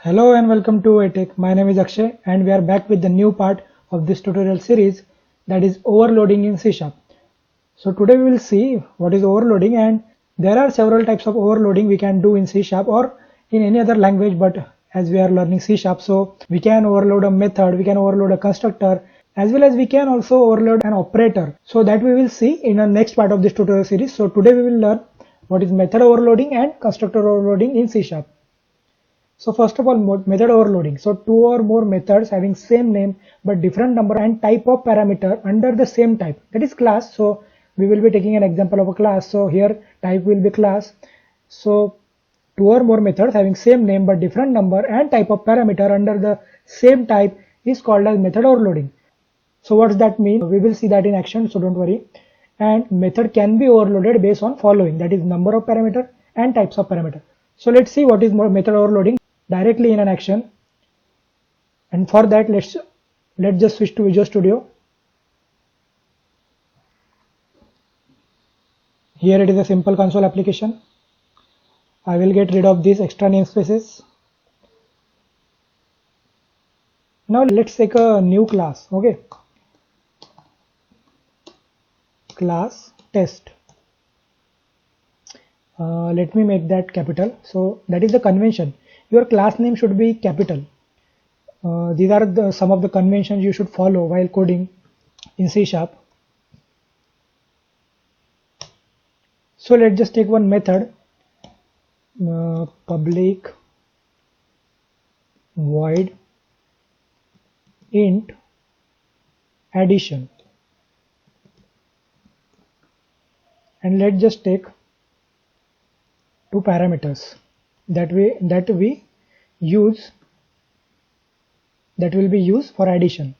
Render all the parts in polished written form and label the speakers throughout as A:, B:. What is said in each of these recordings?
A: Hello and welcome to ATech. My name is Akshay and we are back with the new part of this tutorial series, that is overloading in C#. So today we will see what is overloading, and there are several types of overloading we can do in C# or in any other language, but as we are learning C#, so we can overload a method, we can overload a constructor, as well as we can also overload an operator. So that we will see in the next part of this tutorial series. So today we will learn what is method overloading and constructor overloading in C#. So first of all, method overloading. So two or more methods having same name but different number and type of parameter under the same type, that is class. So we will be taking an example of a class. So here type will be class. So two or more methods having same name but different number and type of parameter under the same type is called as method overloading. So what does that mean? We will see that in action, so don't worry. And method can be overloaded based on following, that is number of parameter and types of parameter. So let's see what is method overloading directly in an action, and for that let's just switch to Visual Studio. Here it is a simple console application. I will get rid of these extra namespaces. Now let's take a new class. Okay, class test. Let me make that capital. So that is the convention. Your class name should be capital. These are some of the conventions you should follow while coding in C#. So let's just take one method, public void int addition, and let's just take two parameters that will be used for addition.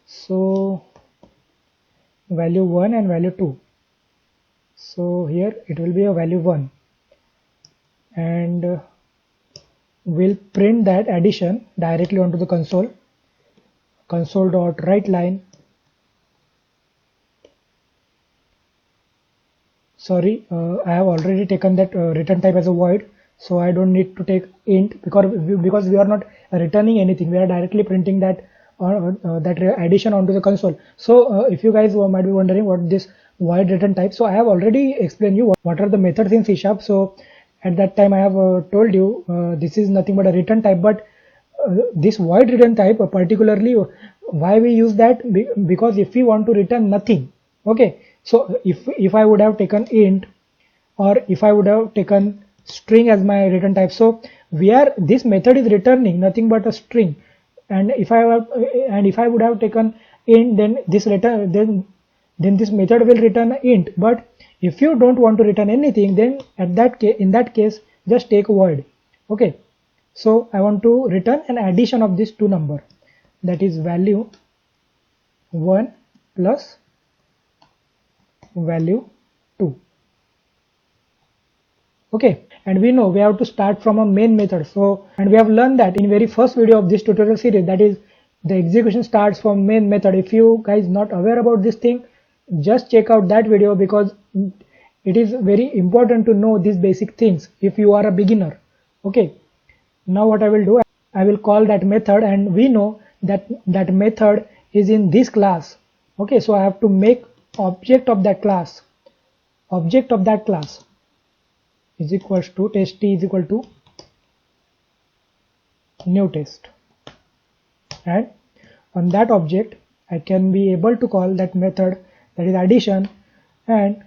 A: So value 1 and value 2. So here it will be a value 1, and we'll print that addition directly onto the console.writeLine. Sorry, I have already taken that return type as a void, so I don't need to take int because we are not returning anything. We are directly printing that addition onto the console. So if you guys might be wondering what this void return type, so I have already explained you what are the methods in C#. So at that time I have told you this is nothing but a return type, but this void return type particularly, why we use that? Because if we want to return nothing, okay, so if I would have taken int, or if I would have taken string as my return type, so this method is returning nothing but a string, and if I would have taken int, then this method will return int. But if you don't want to return anything, then in that case just take void. Okay, so I want to return an addition of these two number, that is value 1 plus value 2. Okay, and we know we have to start from a main method. So, and we have learned that in very first video of this tutorial series, that is the execution starts from main method. If you guys not aware about this thing, just check out that video, because it is very important to know these basic things if you are a beginner. Okay, now what I will do, I will call that method, and we know that that method is in this class. Okay, so I have to make object of that class is equals to test t is equal to new test, and on that object I can be able to call that method, that is addition, and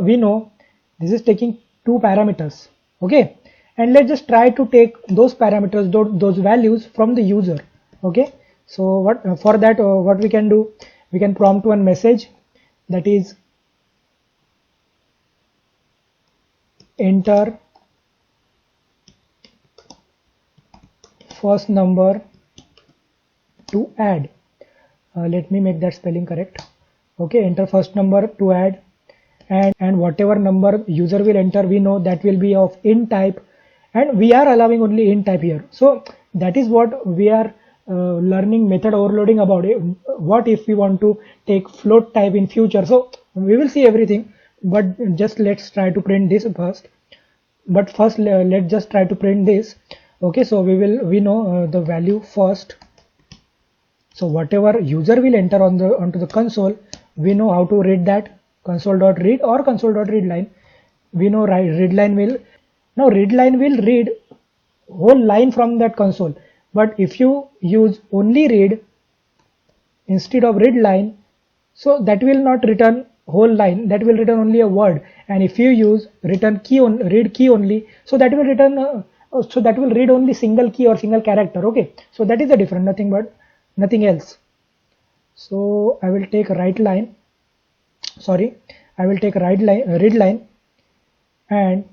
A: we know this is taking two parameters. Okay, and let's just try to take those parameters, those values from the user. Okay, so what we can do, we can prompt one message, that is enter first number to add. Let me make that spelling correct. Okay, enter first number to add, and whatever number user will enter, we know that will be of int type, and we are allowing only int type here. So that is what we are learning method overloading about. What if we want to take float type in future? So we will see everything, but just let's try to print this first. but first let's just try to print this. Okay, so we know the value first. So whatever user will enter onto the console, we know how to read that, console.read or console.readline. We know readline will, now readline will read whole line from that console. But if you use only read instead of readline, so that will not return whole line, that will return only a word. And if you use return key on read key only, so that will return so that will read only single key or single character. Okay, so that is the difference, nothing else. So I will take read line, read line, and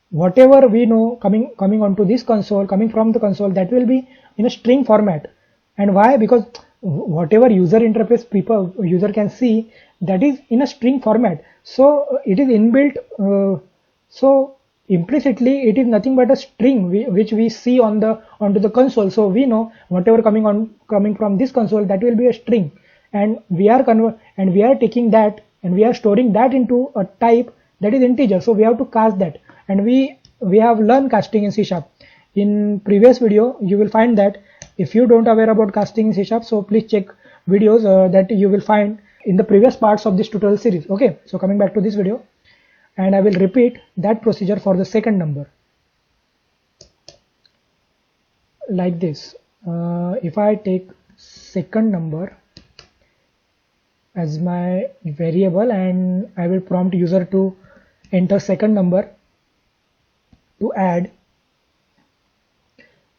A: whatever we know coming onto this console, coming from the console, that will be in a string format. And why? Because whatever user interface user can see, that is in a string format, so it is inbuilt, so implicitly it is nothing but a string which we see onto the console. So we know whatever coming from this console, that will be a string, and we are taking that and we are storing that into a type that is integer. So we have to cast that, and we have learned casting in C#. In previous video you will find that. If you don't aware about casting in C#, so please check videos that you will find in the previous parts of this tutorial series. Okay, so coming back to this video, and I will repeat that procedure for the second number like this. If I take second number as my variable, and I will prompt user to enter second number to add,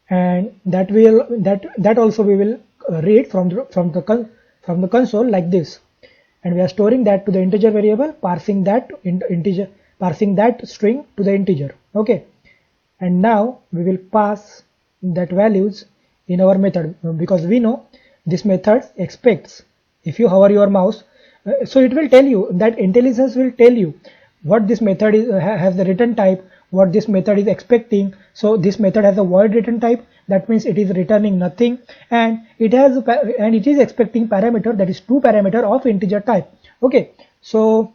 A: and that also we will read from the console like this, and we are storing that to the integer variable, parsing that string to the integer. Okay, and now we will pass that values in our method, because we know this method expects, if you hover your mouse, so it will tell you, that IntelliSense will tell you what this method is, has the return type, what this method is expecting. So this method has a void return type, that means it is returning nothing, and it is expecting parameter, that is 2 parameter of integer type. Okay, so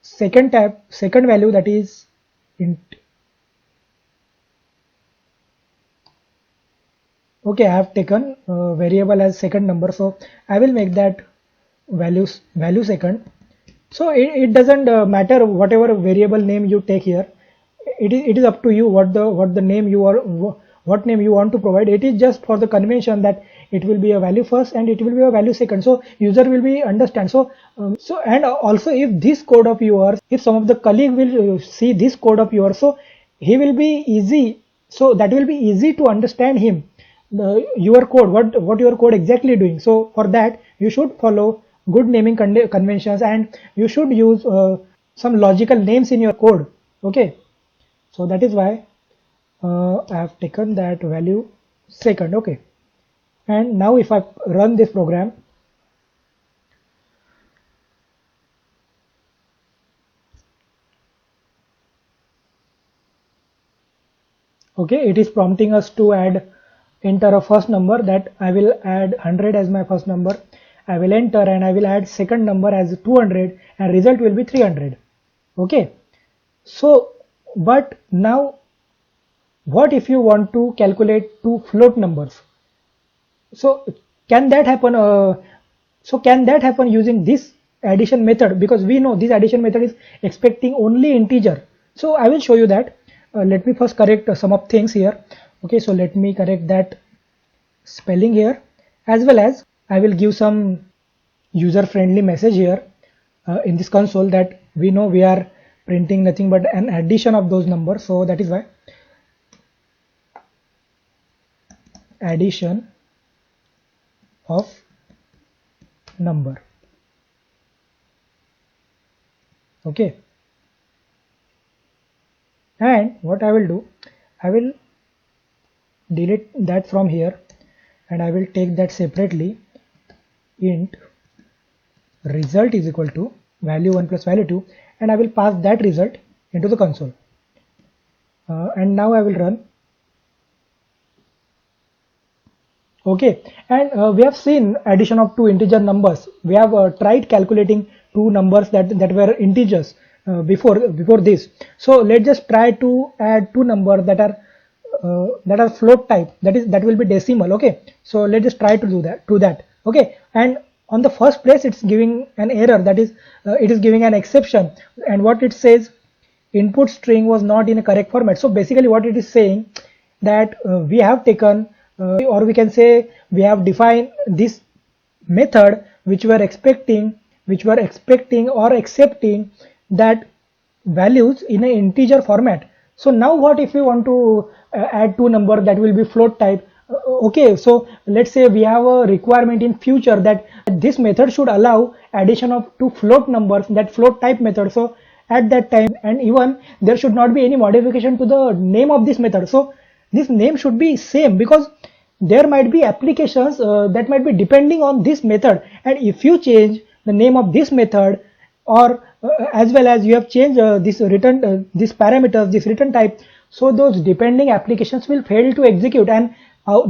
A: second value, that is int. Okay, I have taken variable as second number, so I will make that value second. So it doesn't matter whatever variable name you take here. It is up to you what name you want to provide. It is just for the convention that it will be a value first and it will be a value second, so user will be understand. So and also, if this code of yours, if some of the colleague will see this code of yours, so he will be easy, so that will be easy to understand him, your code, what your code exactly doing. So for that you should follow good naming conventions, and you should use some logical names in your code. Okay, so that is why I have taken that value second. Okay, and now if I run this program, okay, it is prompting us to enter a first number, that I will add 100 as my first number. I will enter and I will add second number as 200, and result will be 300. Okay, so but now what if you want to calculate two float numbers? So can that happen? Using this addition method? Because we know this addition method is expecting only integer. So I will show you that. Let me first correct some of things here. Okay, so let me correct that spelling here, as well as I will give some user friendly message here in this console, that we know we are printing nothing but an addition of those numbers. So that is why addition of number. Okay, and what I will do, I will delete that from here, and I will take that separately. Int result is equal to value 1 plus value 2, and I will pass that result into the console, and now I will run. Okay, and we have seen addition of two integer numbers. We have tried calculating two numbers that were integers. before this. So let's just try to add two numbers that are float type, that will be decimal. Okay, so let's just try to do that. Okay, and on the first place it's giving an error, that is it is giving an exception, and what it says, input string was not in a correct format. So basically what it is saying, that we have taken or we can say we have defined this method which we are expecting or accepting that values in an integer format. So now what if we want to add two numbers that will be float type? Okay, so let's say we have a requirement in future that this method should allow addition of two float numbers, that float type method. So at that time, and even there should not be any modification to the name of this method. So this name should be same, because there might be applications that might be depending on this method, and if you change the name of this method, or as well as you have changed this this parameters, this return type, so those depending applications will fail to execute, and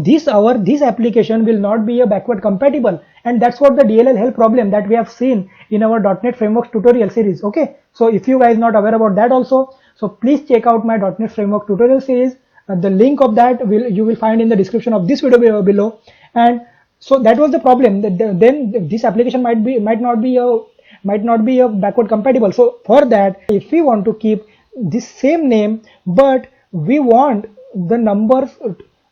A: this application will not be a backward compatible. And that's what the DLL help problem that we have seen in our .NET Frameworks tutorial series. Okay, so if you guys not aware about that also, so please check out my .NET Framework tutorial series. The link of that you will find in the description of this video below. And so that was the problem, that then this application might not be a backward compatible. So for that, if we want to keep this same name, but we want the numbers,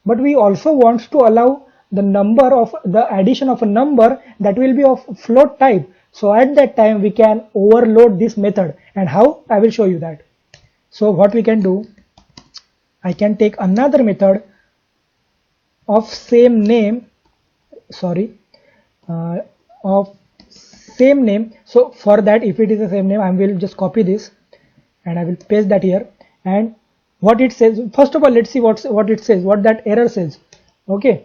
A: but we also want to allow the addition of a number that will be of float type, so at that time we can overload this method. And how? I will show you that. So what we can do, I can take another method of same name, of same name. So for that, if it is the same name, I will just copy this and I will paste that here. And what it says, first of all, let's see what it says, what that error says. Okay,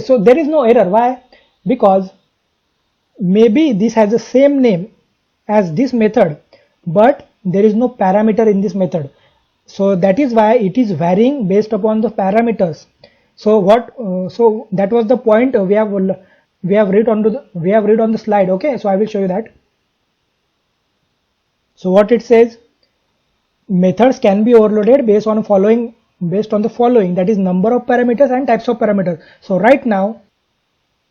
A: so there is no error. Why? Because maybe this has the same name as this method, but there is no parameter in this method. So that is why it is varying based upon the parameters. So so that was the point we have read on the slide. Okay, so I will show you that. So what it says, methods can be overloaded based on the following, that is number of parameters and types of parameters. So right now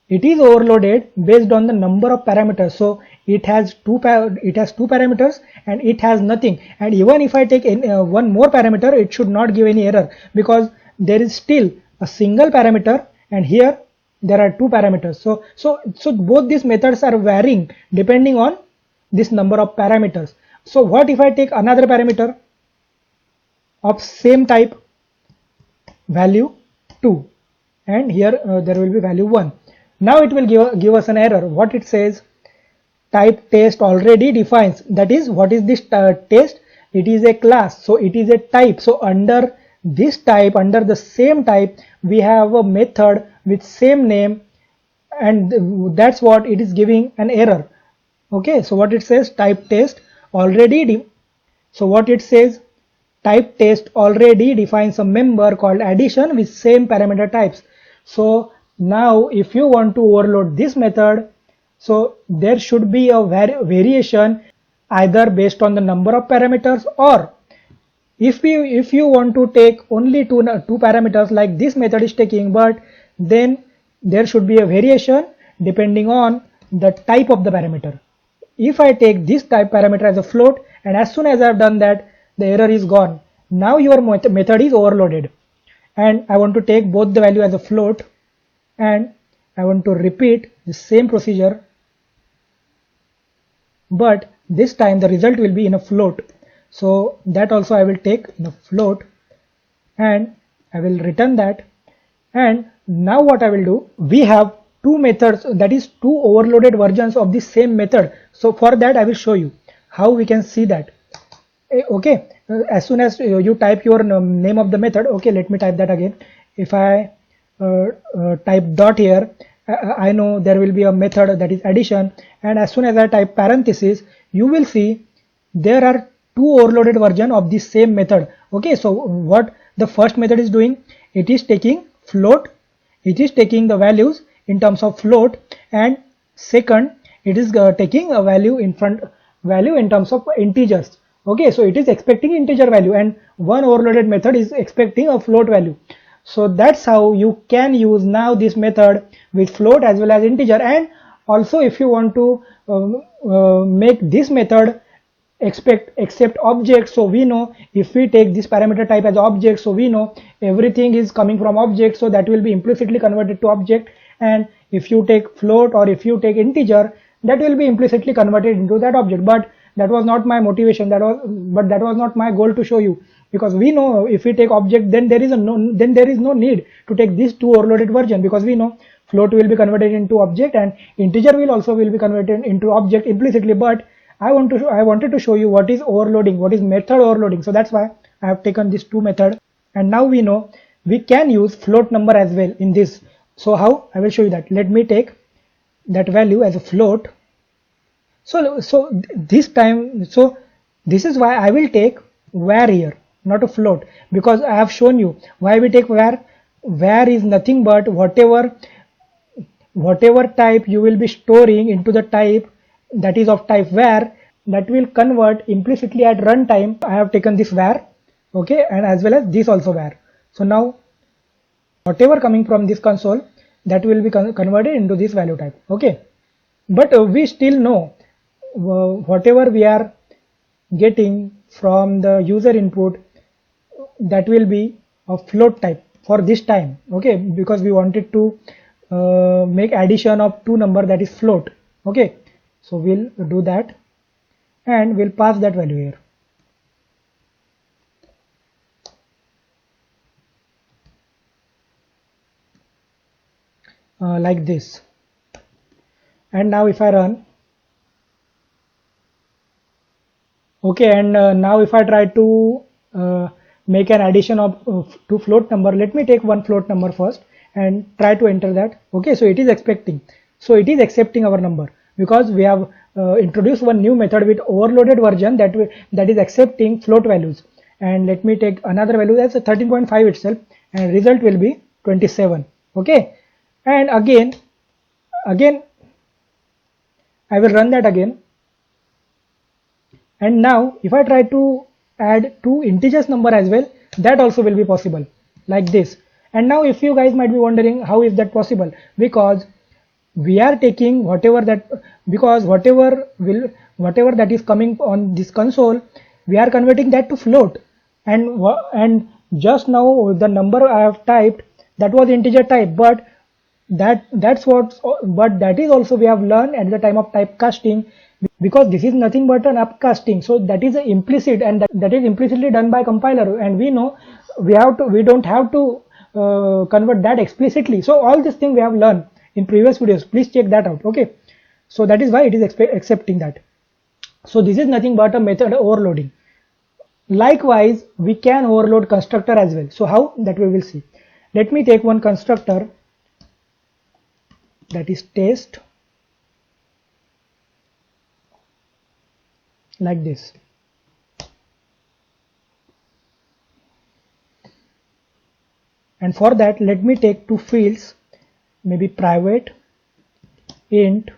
A: it is overloaded based on the number of parameters. So it has two parameters and it has nothing. And even if I take one more parameter, it should not give any error, because there is still a single parameter, and here there are two parameters. So both these methods are varying depending on this number of parameters. So what if I take another parameter of same type, value 2, and here there will be value 1. Now it will give us an error. What it says, type test already defines, that is, what is this test? It is a class, so it is a type. So under this type, under the same type, we have a method with same name, and that's what it is giving an error. Okay, so what it says, type test already so what it says, type test already defines a member called addition with same parameter types. So now if you want to overload this method, so there should be a variation either based on the number of parameters, or if you want to take only two parameters like this method is taking, but then there should be a variation depending on the type of the parameter. If I take this type parameter as a float, and as soon as I have done that, the error is gone. Now your method is overloaded, and I want to take both the value as a float, and I want to repeat the same procedure, but this time the result will be in a float. So that also I will take in a float, and I will return that. And now what I will do, we have two methods, that is two overloaded versions of the same method. So for that I will show you how we can see that. Okay, as soon as you type your name of the method, okay, let me type that again. If I type dot here, I know there will be a method that is addition, and as soon as I type parenthesis, you will see there are two overloaded version of the same method. Okay, so what the first method is doing, it is taking float, it is taking the values in terms of float, and second it is taking a value in front value in terms of integers. Okay, so it is expecting integer value, and one overloaded method is expecting a float value. So that's how you can use now this method with float as well as integer. And also, if you want to make this method accept object, so we know if we take this parameter type as object, so we know everything is coming from object, so that will be implicitly converted to object. And if you take float or if you take integer, that will be implicitly converted into that object. But that was not my motivation, that was not my goal to show you, because we know if we take object, then there is no need to take this two overloaded version, because we know float will be converted into object and integer will be converted into object implicitly. But I wanted to show you what is overloading, what is method overloading. So that's why I have taken this two method. And now we know we can use float number as well in this. So how? I will show you that. Let me take that value as a float. So this time, so this is why I will take var here, not a float, because I have shown you why we take var. Var is nothing but whatever type you will be storing into the type that is of type var, that will convert implicitly at runtime. I have taken this var, okay, and as well as this also var. So now whatever coming from this console, that will be converted into this value type, okay. But we still know whatever we are getting from the user input, that will be a float type for this time, okay, because we wanted to make addition of two number, that is float, okay. So we'll do that and we'll pass that value here. Like this. And now if I run, okay, and now if I try to make an addition of two float number, let me take one float number first and try to enter that. Okay, so it is expecting, so it is accepting our number, because we have introduced one new method with overloaded version that is accepting float values. And let me take another value, that's a 13.5 itself, and result will be 27. Okay, and again I will run that again. And now if I try to add two integers number as well, that also will be possible, like this. And now if you guys might be wondering how is that possible, because we are taking whatever that is coming on this console, we are converting that to float. And just now the number I have typed, that was integer type, but that is also we have learned at the time of typecasting, because this is nothing but an upcasting. So that is implicit, and that is implicitly done by compiler, and we know we don't have to convert that explicitly. So all this thing we have learned in previous videos, please check that out, okay. So that is why it is accepting that. So this is nothing but a method overloading. Likewise, we can overload constructor as well. So how? That we will see. Let me take one constructor, that is test, like this. And for that, let me take two fields, maybe private int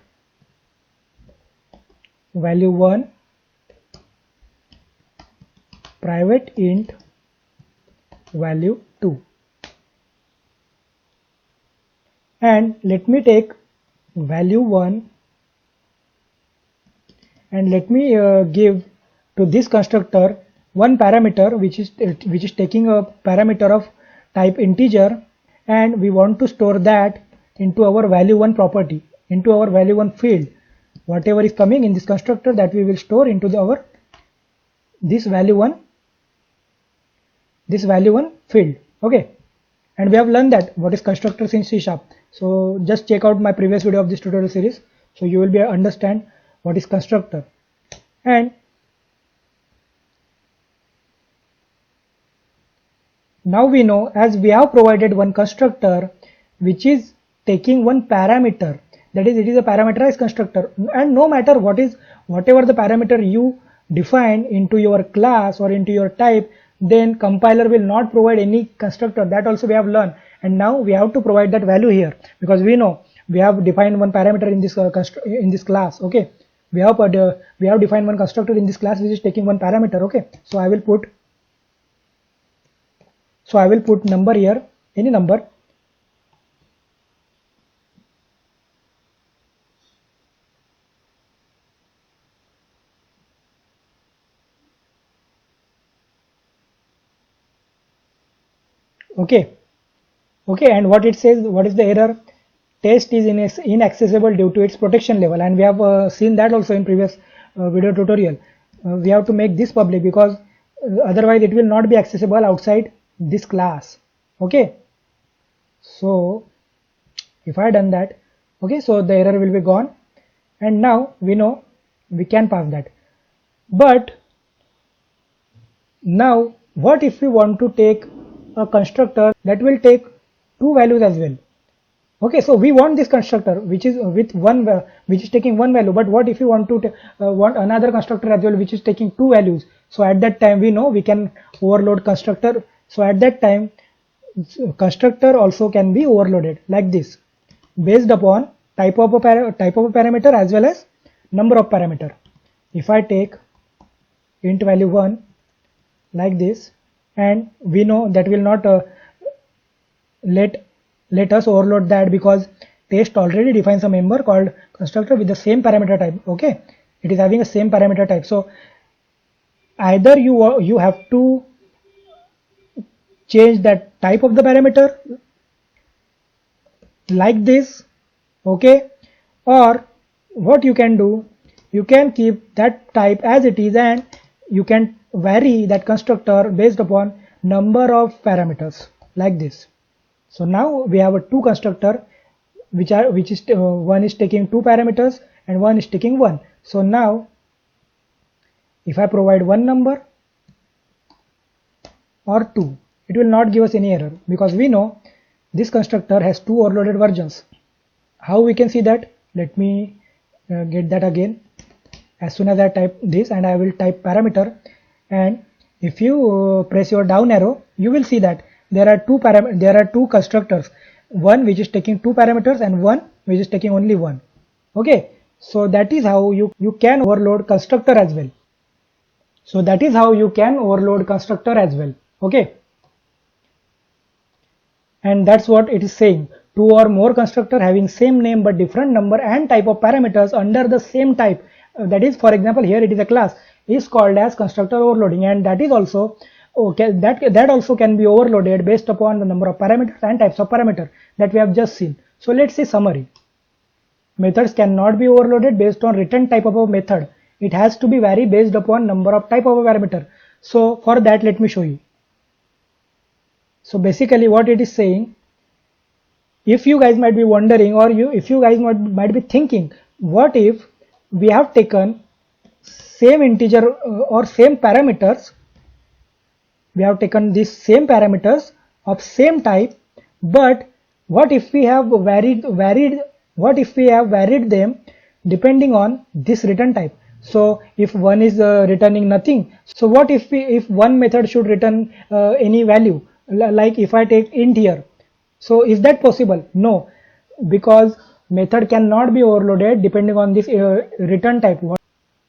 A: value 1, private int value 2, and let me take value 1 and let me give to this constructor one parameter which is taking a parameter of type integer, and we want to store that into our value 1 property, into our value 1 field. Whatever is coming in this constructor, that we will store into this value 1 field, okay. And we have learned that what is constructors in C#. So just check out my previous video of this tutorial series, so you will be understand what is constructor. And now we know, as we have provided one constructor which is taking one parameter, that is, it is a parameterized constructor, and no matter whatever the parameter you define into your class or into your type, then compiler will not provide any constructor. That also we have learned. And now we have to provide that value here, because we know we have defined one parameter in this class, okay. we have defined one constructor in this class which is taking one parameter. Okay, so I will put number here, any number. Okay, and what it says, what is the error? Test is inaccessible due to its protection level, and we have seen that also in previous video tutorial. We have to make this public because otherwise it will not be accessible outside this class. Okay, so if I done that, okay, so the error will be gone, and now we know we can pass that. But now what if we want to take a constructor that will take two values as well? Okay, so we want this constructor which is with which is taking one value, but what if you want to want another constructor as well which is taking two values? So at that time we know we can overload constructor. So at that time constructor also can be overloaded like this, based upon type of a parameter as well as number of parameter. If I take int value 1 like this, and we know that will not let us overload that because test already defines a member called constructor with the same parameter type. Okay, it is having the same parameter type. So either you have to change that type of the parameter like this, okay, or what you can do, you can keep that type as it is and you can vary that constructor based upon number of parameters like this. So now we have a two constructor which is one is taking two parameters and one is taking one. So now if I provide one number or two, it will not give us any error because we know this constructor has two overloaded versions. How we can see that? Let me get that again. As soon as I type this, and I will type parameter, and if you press your down arrow, you will see that there are two constructors, one which is taking two parameters and one which is taking only one. Okay, so that is how you can overload constructor as well. So that is how you can overload constructor as well. Okay, and that's what it is saying. Two or more constructor having same name but different number and type of parameters under the same type, that is, for example, here it is a class, is called as constructor overloading, and that is also okay, that also can be overloaded based upon the number of parameters and types of parameter that we have just seen. So let's see summary. Methods cannot be overloaded based on written type of a method. It has to be vary based upon number of type of a parameter. So for that, let me show you. So basically what it is saying, if you guys might be wondering, or if you guys might be thinking, what if we have taken same integer or same parameters, we have taken these same parameters of same type, but what if we have varied them depending on this return type? So if one is returning nothing, so what if one method should return any value, like if I take int here, so is that possible? No, because method cannot be overloaded depending on this return type.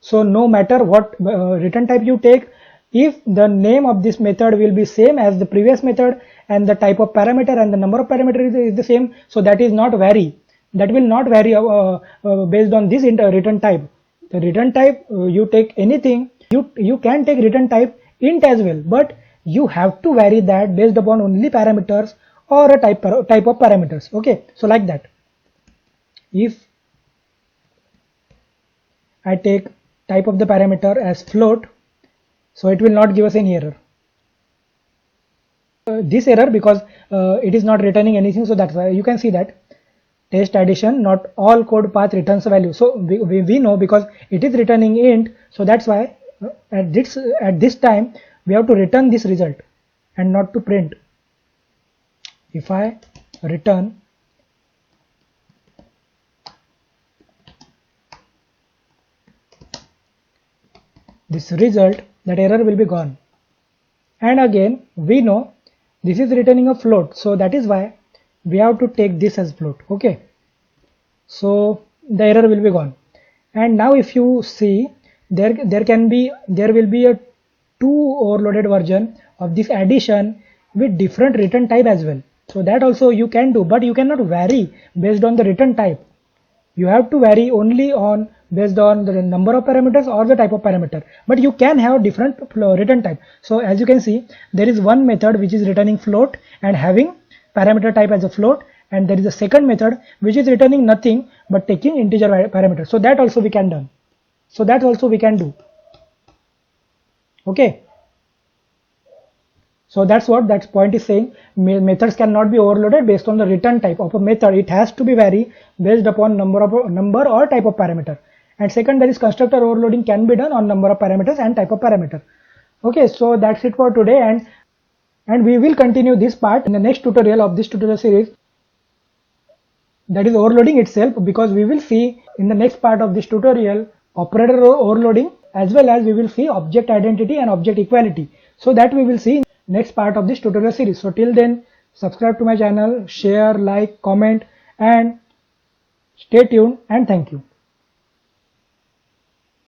A: So no matter what return type you take, if the name of this method will be same as the previous method and the type of parameter and the number of parameters is the same, so that is not vary. That will not vary based on this return type. The return type, you take anything, you can take return type int as well, but you have to vary that based upon only parameters or a type of parameters. Okay, so like that. If I take type of the parameter as float, so it will not give us any error. This error because it is not returning anything, so that's why you can see that test addition, not all code path returns a value. So we know because it is returning int, so that's why at this time we have to return this result and not to print. If I return this result, that error will be gone. And again we know this is returning a float, so that is why we have to take this as float. Okay, so the error will be gone. And now if you see, there will be a two overloaded version of this addition with different return type as well. So that also you can do, but you cannot vary based on the return type. You have to vary only on based on the number of parameters or the type of parameter, but you can have different return type. So as you can see, there is one method which is returning float and having parameter type as a float, and there is a second method which is returning nothing but taking integer parameter. So that also we can do. So that also we can do. Okay. So that's what that point is saying. Methods cannot be overloaded based on the return type of a method. It has to be vary based upon number or type of parameter. And second, there is constructor overloading can be done on number of parameters and type of parameter. Okay, so that's it for today, and we will continue this part in the next tutorial of this tutorial series, that is overloading itself, because we will see in the next part of this tutorial operator overloading, as well as we will see object identity and object equality. So that we will see in next part of this tutorial series. So till then, subscribe to my channel, share, like, comment, and stay tuned, and thank you.